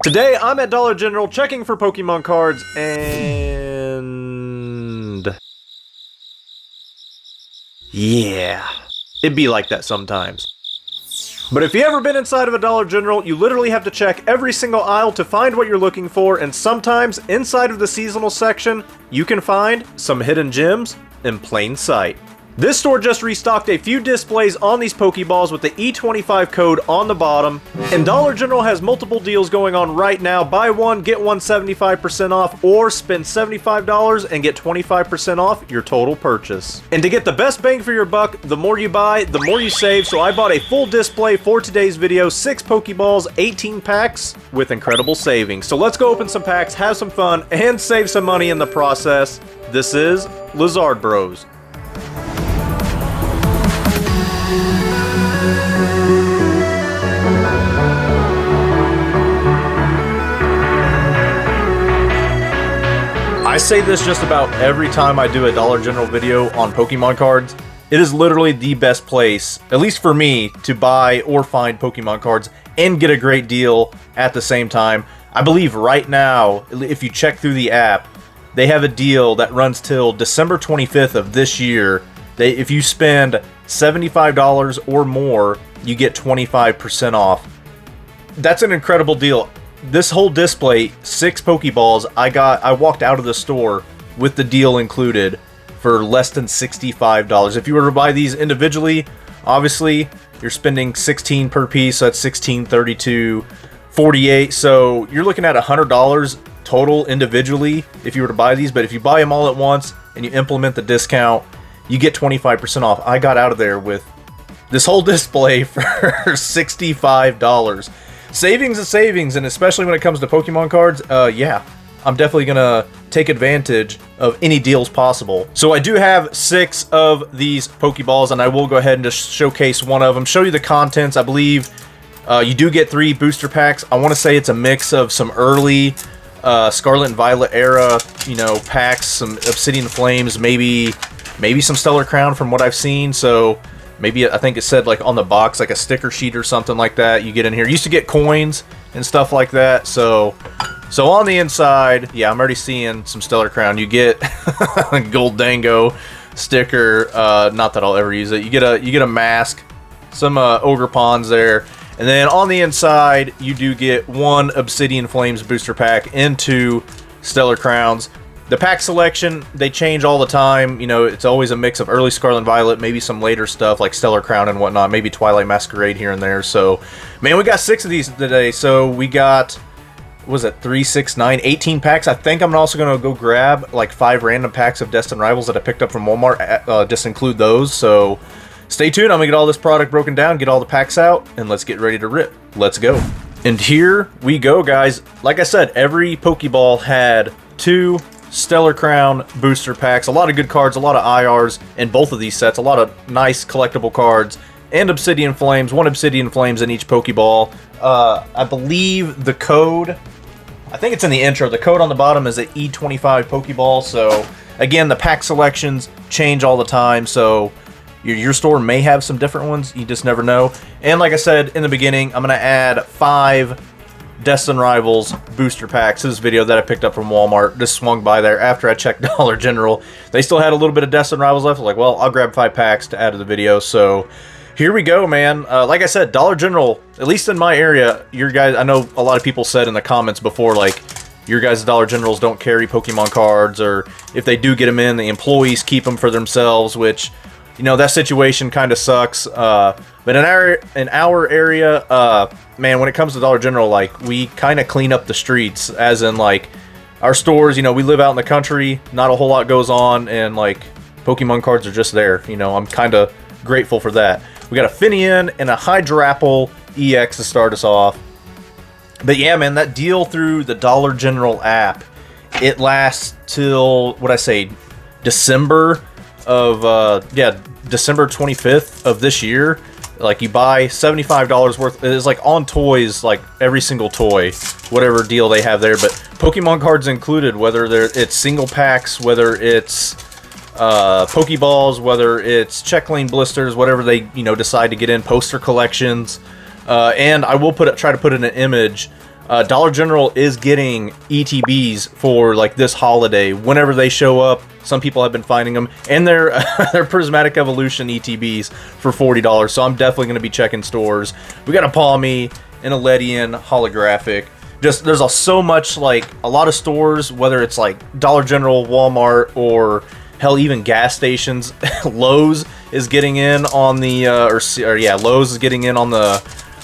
Today, I'm at Dollar General checking for Pokemon cards, and... yeah, it'd be like that sometimes. But if you've ever been inside of a Dollar General, you literally have to check every single aisle to find what you're looking for, and sometimes, inside of the seasonal section, you can find some hidden gems in plain sight. This store just restocked a few displays on these Pokeballs with the E25 code on the bottom, and Dollar General has multiple deals going on right now. Buy one, get one 75% off, or spend $75 and get 25% off your total purchase. And to get the best bang for your buck, the more you buy, the more you save, so I bought a full display for today's video, 6 Pokeballs, 18 packs, with incredible savings. So let's go open some packs, have some fun, and save some money in the process. This is Lizard Bros. I say this just about every time I do a Dollar General video on Pokemon cards. It is literally the best place, at least for me, to buy or find Pokemon cards and get a great deal at the same time. I believe right now, if you check through the app, they have a deal that runs till December 25th of this year. If you spend $75 or more, you get 25% off. That's an incredible deal. This whole display, 6 Pokeballs, I walked out of the store with the deal included for less than $65. If you were to buy these individually, obviously you're spending $16 per piece, so that's $16, $32, $48. So you're looking at $100 total individually if you were to buy these. But if you buy them all at once and you implement the discount, you get 25% off. I got out of there with this whole display for $65. Savings is savings, and especially when it comes to Pokemon cards, yeah, I'm definitely gonna take advantage of any deals possible. So I do have 6 of these Pokeballs, and I will go ahead and just showcase one of them, show you the contents. I believe you do get 3 booster packs. I want to say it's a mix of some early Scarlet and Violet era, packs, some Obsidian Flames, maybe some Stellar Crown from what I've seen. So maybe I think it said like on the box, like a sticker sheet or something like that. You get in here. You used to get coins and stuff like that. So on the inside, yeah, I'm already seeing some Stellar Crown. You get a Gold Dango sticker. Not that I'll ever use it. You get a mask, some Ogre Pawns there, and then on the inside you do get 1 Obsidian Flames booster pack into Stellar Crowns. The pack selection, they change all the time. It's always a mix of early Scarlet and Violet, maybe some later stuff like Stellar Crown and whatnot, maybe Twilight Masquerade here and there. So, man, we got 6 of these today. So we got, what was it, 3, 6, 9, 18 packs. I think I'm also going to go grab like 5 random packs of Destined Rivals that I picked up from Walmart, just include those. So stay tuned. I'm going to get all this product broken down, get all the packs out, and let's get ready to rip. Let's go. And here we go, guys. Like I said, every Pokeball had 2 Stellar Crown booster packs, a lot of good cards, a lot of IRs in both of these sets, a lot of nice collectible cards, and Obsidian Flames, 1 Obsidian Flames in each Pokeball. I believe the code, I think it's in the intro, the code on the bottom is an E25 Pokeball. So again, the pack selections change all the time, so your store may have some different ones, you just never know. And like I said in the beginning, I'm going to add 5 Destined Rivals booster packs to this video that I picked up from Walmart. Just swung by there after I checked Dollar General. They still had a little bit of Destined Rivals left. I was like, well, I'll grab 5 packs to add to the video. So here we go, man. Like I said, Dollar General, at least in my area, your guys, I know a lot of people said in the comments before, like, your guys' Dollar Generals don't carry Pokemon cards, or if they do get them in, the employees keep them for themselves, which, that situation kind of sucks. But in our area, man, when it comes to Dollar General, like, we kind of clean up the streets, as in, like, our stores, we live out in the country, not a whole lot goes on, and, like, Pokemon cards are just there. I'm kind of grateful for that. We got a Finian and a Hydrapple EX to start us off. But yeah, man, that deal through the Dollar General app, it lasts till, what'd I say, December of, December 25th of this year. Like, you buy $75 worth, it's like on toys, like every single toy, whatever deal they have there. But Pokemon cards included, whether it's single packs, whether it's Pokeballs, whether it's check lane blisters, whatever they decide to get in, poster collections. And I will try to put in an image Dollar General is getting ETBs for like this holiday. Whenever they show up, some people have been finding them, and they're they're Prismatic Evolution ETBs for $40. So I'm definitely going to be checking stores. We got a Palmy and a Ledian holographic. Just there's so much, like a lot of stores, whether it's like Dollar General, Walmart, or hell, even gas stations. Lowe's is getting in on the Lowe's is getting in on the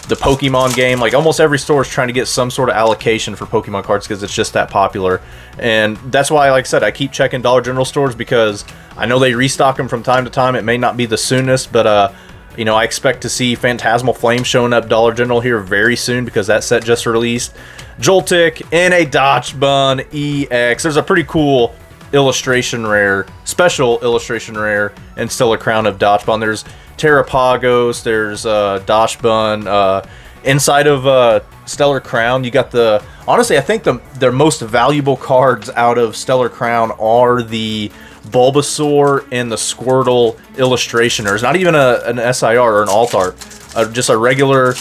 Pokemon game. Like almost every store is trying to get some sort of allocation for Pokemon cards because it's just that popular. And that's why, like I said, I keep checking Dollar General stores because I know they restock them from time to time. It may not be the soonest, but you know, I expect to see Phantasmal Flames showing up Dollar General here very soon because that set just released. Joltik and a Dachshund EX. There's a pretty cool illustration rare, special illustration rare, and Stellar Crown of Dachshund. There's Terrapagos, there's Dachshund. Inside of Stellar Crown, you got the... Honestly, I think their most valuable cards out of Stellar Crown are the Bulbasaur and the Squirtle illustration. There's not even an SIR or an alt art. Just a regular...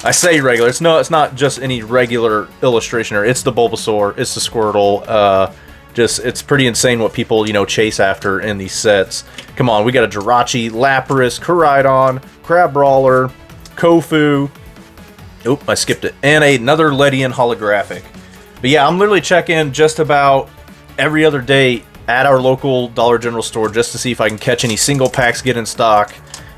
I say regular. It's not just any regular illustrationer. It's the Bulbasaur. It's the Squirtle. It's pretty insane what people, you know, chase after in these sets. Come on, we got a Jirachi, Lapras, Koraidon, Crabrawler, Kofu. Oop, I skipped it. And another Ledian holographic. But yeah, I'm literally checking just about every other day at our local Dollar General store just to see if I can catch any single packs get in stock.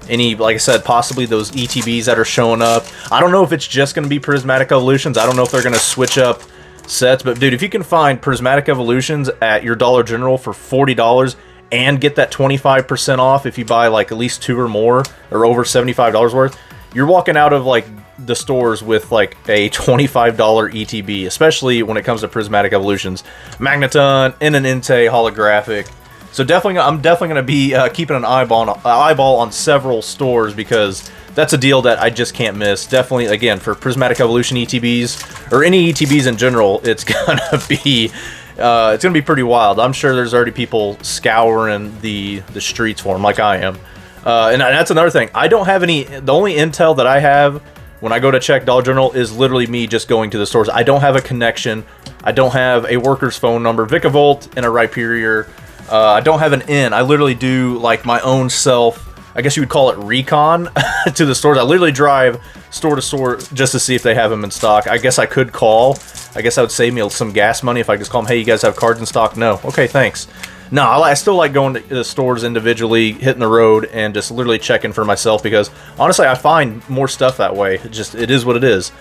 Any, like I said, possibly those ETBs that are showing up. I don't know if it's just going to be Prismatic Evolutions. I don't know if they're going to switch up sets, but dude, if you can find Prismatic Evolutions at your Dollar General for $40 and get that 25% off if you buy like at least 2 or more or over $75 worth, you're walking out of like the stores with like a $25 ETB, especially when it comes to Prismatic Evolutions. Magneton and an Entei holographic. So definitely, I'm definitely going to be keeping an eyeball on several stores because that's a deal that I just can't miss. Definitely, again, for Prismatic Evolution ETBs or any ETBs in general, it's gonna be pretty wild. I'm sure there's already people scouring the streets for them, like I am. And that's another thing. I don't have any. The only intel that I have when I go to check Dollar General is literally me just going to the stores. I don't have a connection. I don't have a worker's phone number, Vikavolt, and a Rhyperior. I don't have an in. I literally do like my own self, I guess you would call it recon to the stores. I literally drive store to store just to see if they have them in stock. I guess I could call. I guess that would save me some gas money if I just call them, hey, you guys have cards in stock? No. Okay, thanks. No, I still like going to the stores individually, hitting the road, and just literally checking for myself because, honestly, I find more stuff that way. It is what it is.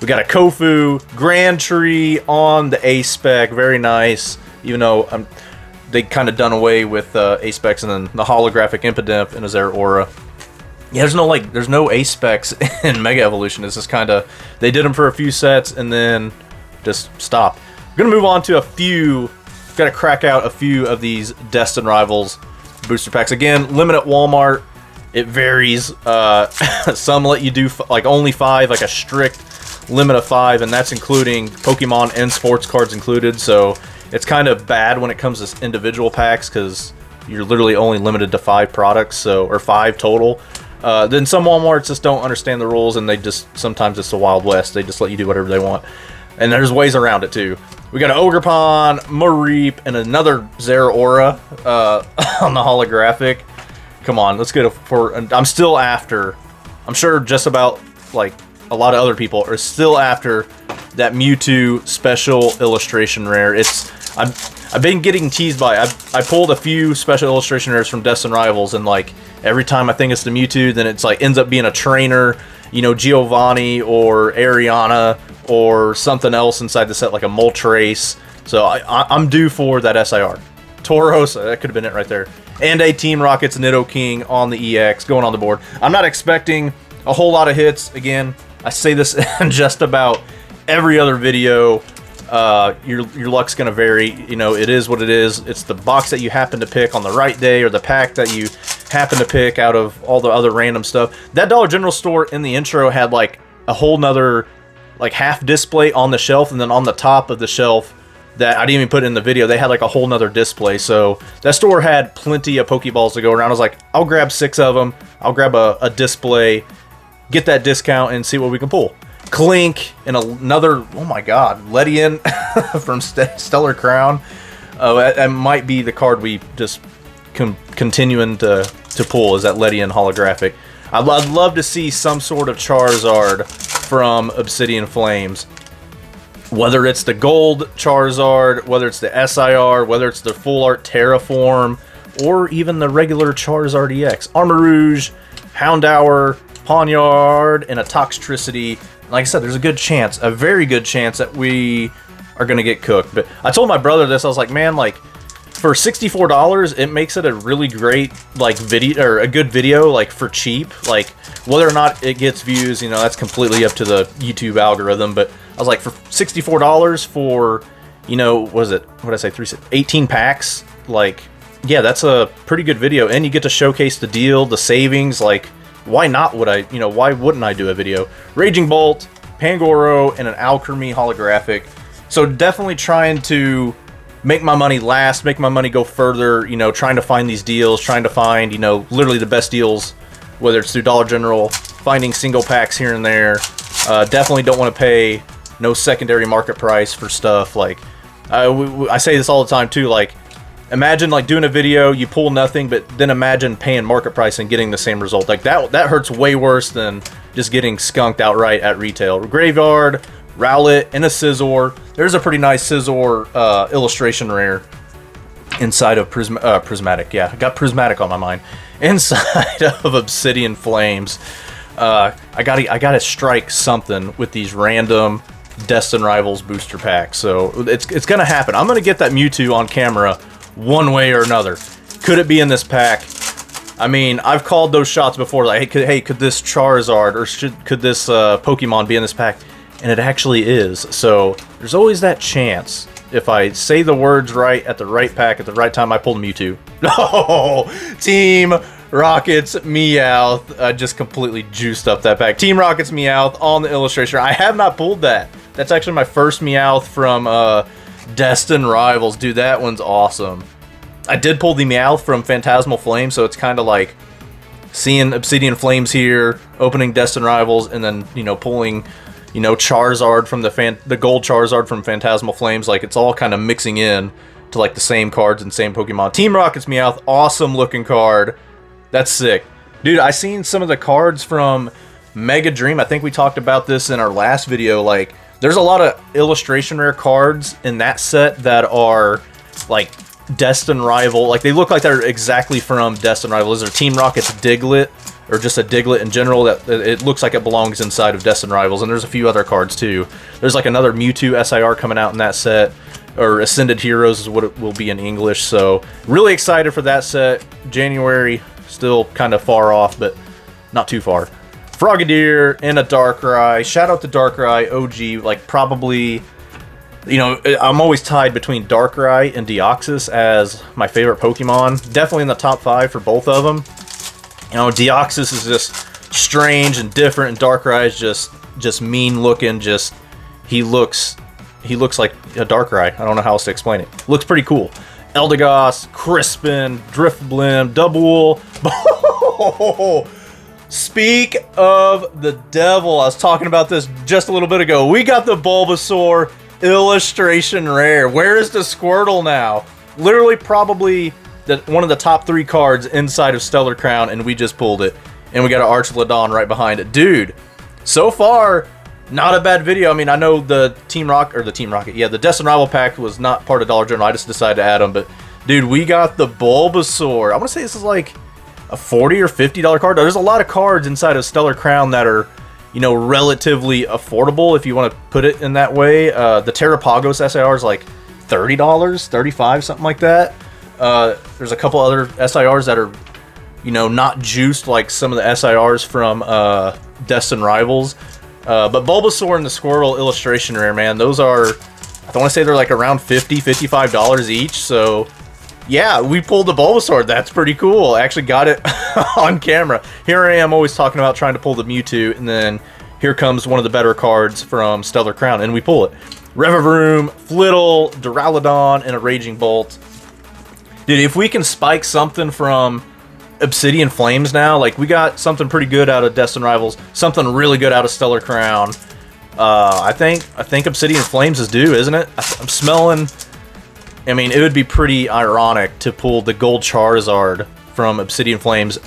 We got a Kofu, Grand Tree on the A-Spec. Very nice. Even though they kind of done away with A-Specs and then the holographic Impidimp and Azera Aura. Yeah, there's no A-Specs in Mega Evolution. It's just kind of, they did them for a few sets and then just stopped. We're going to move on to got to crack out a few of these Destined Rivals booster packs. Again, limit at Walmart. It varies. Some let you do like only 5, like a strict limit of 5, and that's including Pokemon and sports cards included, so it's kind of bad when it comes to individual packs because you're literally only limited to 5 products, or 5 total. Then some Walmarts just don't understand the rules, and sometimes it's the Wild West. They just let you do whatever they want. And there's ways around it too. We got an Ogerpon, Mareep, and another Zeraora on the holographic. Come on, let's get I'm still after. I'm sure just about like a lot of other people are still after that Mewtwo special illustration rare. I've been getting teased by. I pulled a few special illustration rares from Destined Rivals, and like every time I think it's the Mewtwo, then it's like ends up being a trainer, you know, Giovanni or Ariana or something else inside the set, like a Moltres. So I'm due for that SIR. Tauros, that could have been it right there. And a Team Rocket's Nidoking on the EX going on the board. I'm not expecting a whole lot of hits. Again, I say this in just about every other video. Your luck's gonna vary. You know, it is what it is. It's the box that you happen to pick on the right day, or the pack that you happen to pick out of all the other random stuff. That Dollar General store in the intro had like a whole nother like half display on the shelf, and then on the top of the shelf that I didn't even put in the video, they had like a whole nother display. So that store had plenty of Pokeballs to go around. I was like, I'll grab 6 of them. I'll grab a display, get that discount, and see what we can pull. Clink, and another, oh my god, Ledian from Stellar Crown. That might be the card we just continuing to pull, is that Ledian holographic. I'd love to see some sort of Charizard from Obsidian Flames. Whether it's the gold Charizard, whether it's the SIR, whether it's the full art Terraform, or even the regular Charizard EX. Armarouge, Houndour, Pawniard, and a Toxtricity. Like I said, there's a good chance, a very good chance that we are going to get cooked. But I told my brother this, I was like, man, like, for $64, it makes it a really great, like, video, or a good video, like, for cheap. Like, whether or not it gets views, you know, that's completely up to the YouTube algorithm. But I was like, for $64 for, you know, what is it? What did I say? 18 packs? Like, yeah, that's a pretty good video. And you get to showcase the deal, the savings. Like, why not would I, you know, why wouldn't I do a video? Raging Bolt, Pangoro, and an Alchemy holographic. So definitely trying to make my money last, make my money go further, you know, trying to find these deals, trying to find, you know, literally the best deals, whether it's through Dollar General, finding single packs here and there. Definitely don't want to pay no secondary market price for stuff. Like, I say this all the time too, like, imagine like doing a video, you pull nothing, but then imagine paying market price and getting the same result. Like that hurts way worse than just getting skunked outright at retail. Graveyard, Rowlet, and a Scizor. There's a pretty nice Scizor illustration rare inside of Prismatic. Yeah, I got Prismatic on my mind. Inside of Obsidian Flames. I gotta strike something with these random Destined Rivals booster packs. So it's gonna happen. I'm gonna get that Mewtwo on camera one way or another. Could it be in this pack? I mean, I've called those shots before. Like, hey, could this Charizard or could this Pokemon be in this pack? And it actually is. So there's always that chance. If I say the words right at the right pack at the right time, I pull Mewtwo. Oh, Team Rocket's Meowth. I just completely juiced up that pack. Team Rocket's Meowth on the illustration. I have not pulled that. That's actually my first Meowth from Destined Rivals. Dude, that one's awesome. I did pull the Meowth from Phantasmal Flames, so it's kind of like seeing Obsidian Flames here, opening Destined Rivals, and then, you know, pulling, you know, Charizard from the gold Charizard from Phantasmal Flames. Like, it's all kind of mixing in to like the same cards and same Pokemon. Team Rocket's Meowth, awesome looking card. That's sick. Dude, I seen some of the cards from Mega Dream. I think we talked about this in our last video. Like, there's a lot of illustration rare cards in that set that are like Destined Rival. Like, they look like they're exactly from Destined Rivals. Is there Team Rocket's Diglett, or just a Diglett in general, that it looks like it belongs inside of Destined Rivals. And there's a few other cards too. There's like another Mewtwo SIR coming out in that set, or Ascended Heroes is what it will be in English. So really excited for that set. January, still kind of far off, but not too far. Frogadier and a Darkrai. Shout out to Darkrai OG. Like, probably, you know, I'm always tied between Darkrai and Deoxys as my favorite Pokemon. Definitely in the top 5 for both of them. You know, Deoxys is just strange and different, and Darkrai is just mean looking. Just he looks like a Darkrai. I don't know how else to explain it. Looks pretty cool. Eldegoss, Crispin, Drifblim, Double. Speak of the devil, I was talking about this just a little bit ago. We got the Bulbasaur illustration rare. Where is the Squirtle now? Literally, probably one of the top 3 cards inside of Stellar Crown, and we just pulled it. And we got an Archlodon right behind it. Dude, so far, not a bad video. I mean, I know the the Destined Rival pack was not part of Dollar General. I just decided to add them. But, dude, we got the Bulbasaur. I want to say this is like a $40 or $50 card. There's a lot of cards inside of Stellar Crown that are, you know, relatively affordable, if you want to put it in that way. The Terrapagos SIR is like $30, $35, something like that. There's a couple other SIRs that are, you know, not juiced like some of the SIRs from Destined Rivals. But Bulbasaur and the Squirtle illustration rare, man, those are, I want to say they're like around $50, $55 each. So yeah, we pulled the Bulbasaur. That's pretty cool. I actually got it on camera. Here I am always talking about trying to pull the Mewtwo, and then here comes one of the better cards from Stellar Crown, and we pull it. Revavroom, Flittle, Duraludon, and a Raging Bolt. Dude, if we can spike something from Obsidian Flames now, like, we got something pretty good out of Destined Rivals, something really good out of Stellar Crown. I think Obsidian Flames is due, isn't it? I'm smelling. I mean, it would be pretty ironic to pull the gold Charizard from Obsidian Flames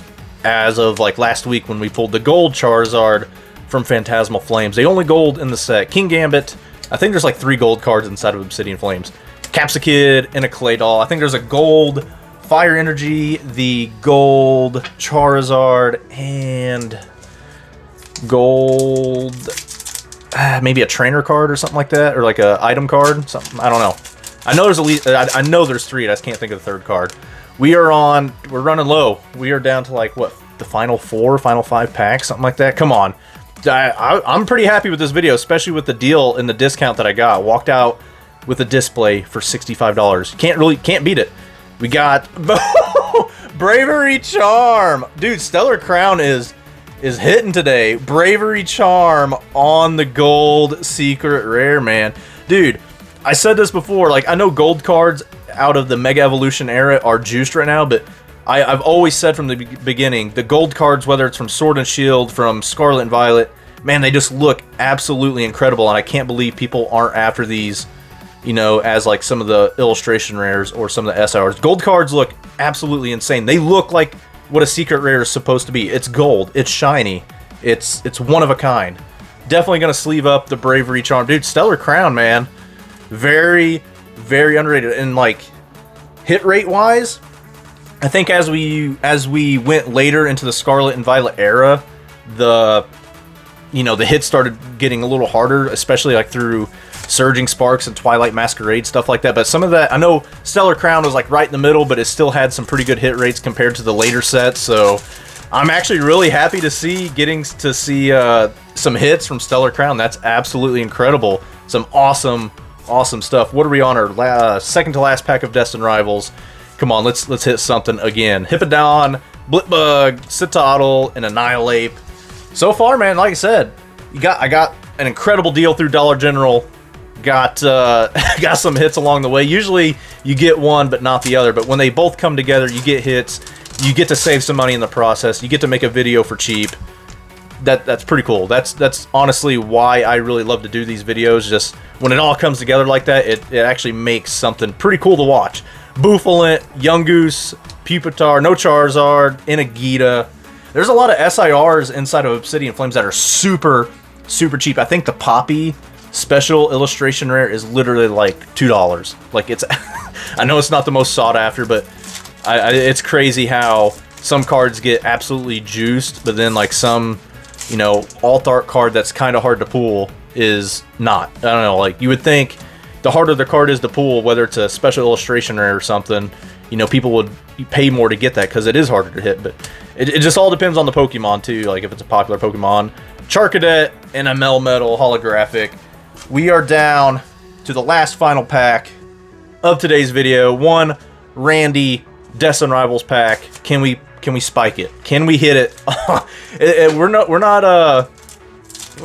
as of like last week when we pulled the gold Charizard from Phantasmal Flames. The only gold in the set. King Gambit. I think there's like 3 gold cards inside of Obsidian Flames. Capsakid and a Clay Doll. I think there's a gold Fire Energy, the gold Charizard, and gold maybe a trainer card or something like that, or like a item card, something. I don't know. I know there's at least I know there's 3. I just can't think of the 3rd card. We're running low. We are down to like what, the final 4, final 5 packs, something like that. Come on. I'm pretty happy with this video, especially with the deal and the discount that I got. Walked out with a display for $65. Can't beat it. We got Bravery Charm. Dude, Stellar Crown is hitting today. Bravery Charm on the gold secret rare, man. Dude, I said this before, like, I know gold cards out of the Mega Evolution era are juiced right now, but I've always said from the beginning, the gold cards, whether it's from Sword and Shield, from Scarlet and Violet, man, they just look absolutely incredible, and I can't believe people aren't after these, you know, as like some of the illustration rares or some of the SRs. Gold cards look absolutely insane. They look like what a secret rare is supposed to be. It's gold, it's shiny, it's one of a kind. Definitely gonna sleeve up the Bravery Charm. Dude, Stellar Crown, man. Very, very underrated. And like, hit rate wise, I think as we went later into the Scarlet and Violet era, the hits started getting a little harder, especially like through Surging Sparks and Twilight Masquerade, stuff like that. But some of that, I know Stellar Crown was like right in the middle, but it still had some pretty good hit rates compared to the later sets. So I'm actually really happy to see some hits from Stellar Crown. That's absolutely incredible. Some awesome stuff. What are we on our second to last pack of Destined Rivals? Come on, let's hit something again. Hippowdon, Blipbug, Citadel, and Annihilate. So far, man, like I said, I got an incredible deal through Dollar General. Got some hits along the way. Usually you get one but not the other, but when they both come together, you get hits. You get to save some money in the process. You get to make a video for cheap. That's pretty cool. That's honestly why I really love to do these videos. Just when it all comes together like that, it actually makes something pretty cool to watch. Bouffalant, Yungoos, Pupitar, no Charizard, Inagita. There's a lot of SIRs inside of Obsidian Flames that are super, super cheap. I think the Poppy special illustration rare is literally like $2. Like, it's I know it's not the most sought after, but it's crazy how some cards get absolutely juiced, but then like some, alt art card that's kind of hard to pull is not. I don't know, like, you would think the harder the card is to pull, whether it's a special illustration rare or something, people would pay more to get that because it is harder to hit. But it just all depends on the Pokemon too, like if it's a popular Pokemon. Charcadet and a Melmetal holographic. We are down to the last final pack of today's video. One Randy Destined Rivals pack. Can we spike it? Can we hit it? We're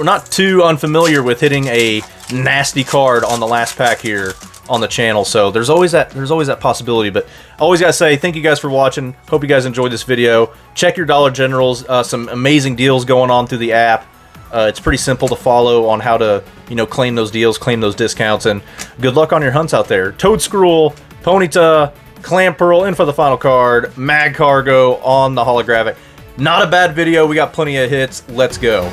not too unfamiliar with hitting a nasty card on the last pack here on the channel, so there's always that possibility. But I always gotta say thank you guys for watching. Hope you guys enjoyed this video. Check your Dollar Generals. Some amazing deals going on through the app. It's pretty simple to follow on how to claim those deals, claim those discounts, and good luck on your hunts out there. Toadskrull, Ponyta, Clamperl in for the final card, Mag Cargo on the holographic. Not a bad video. We got plenty of hits. Let's go.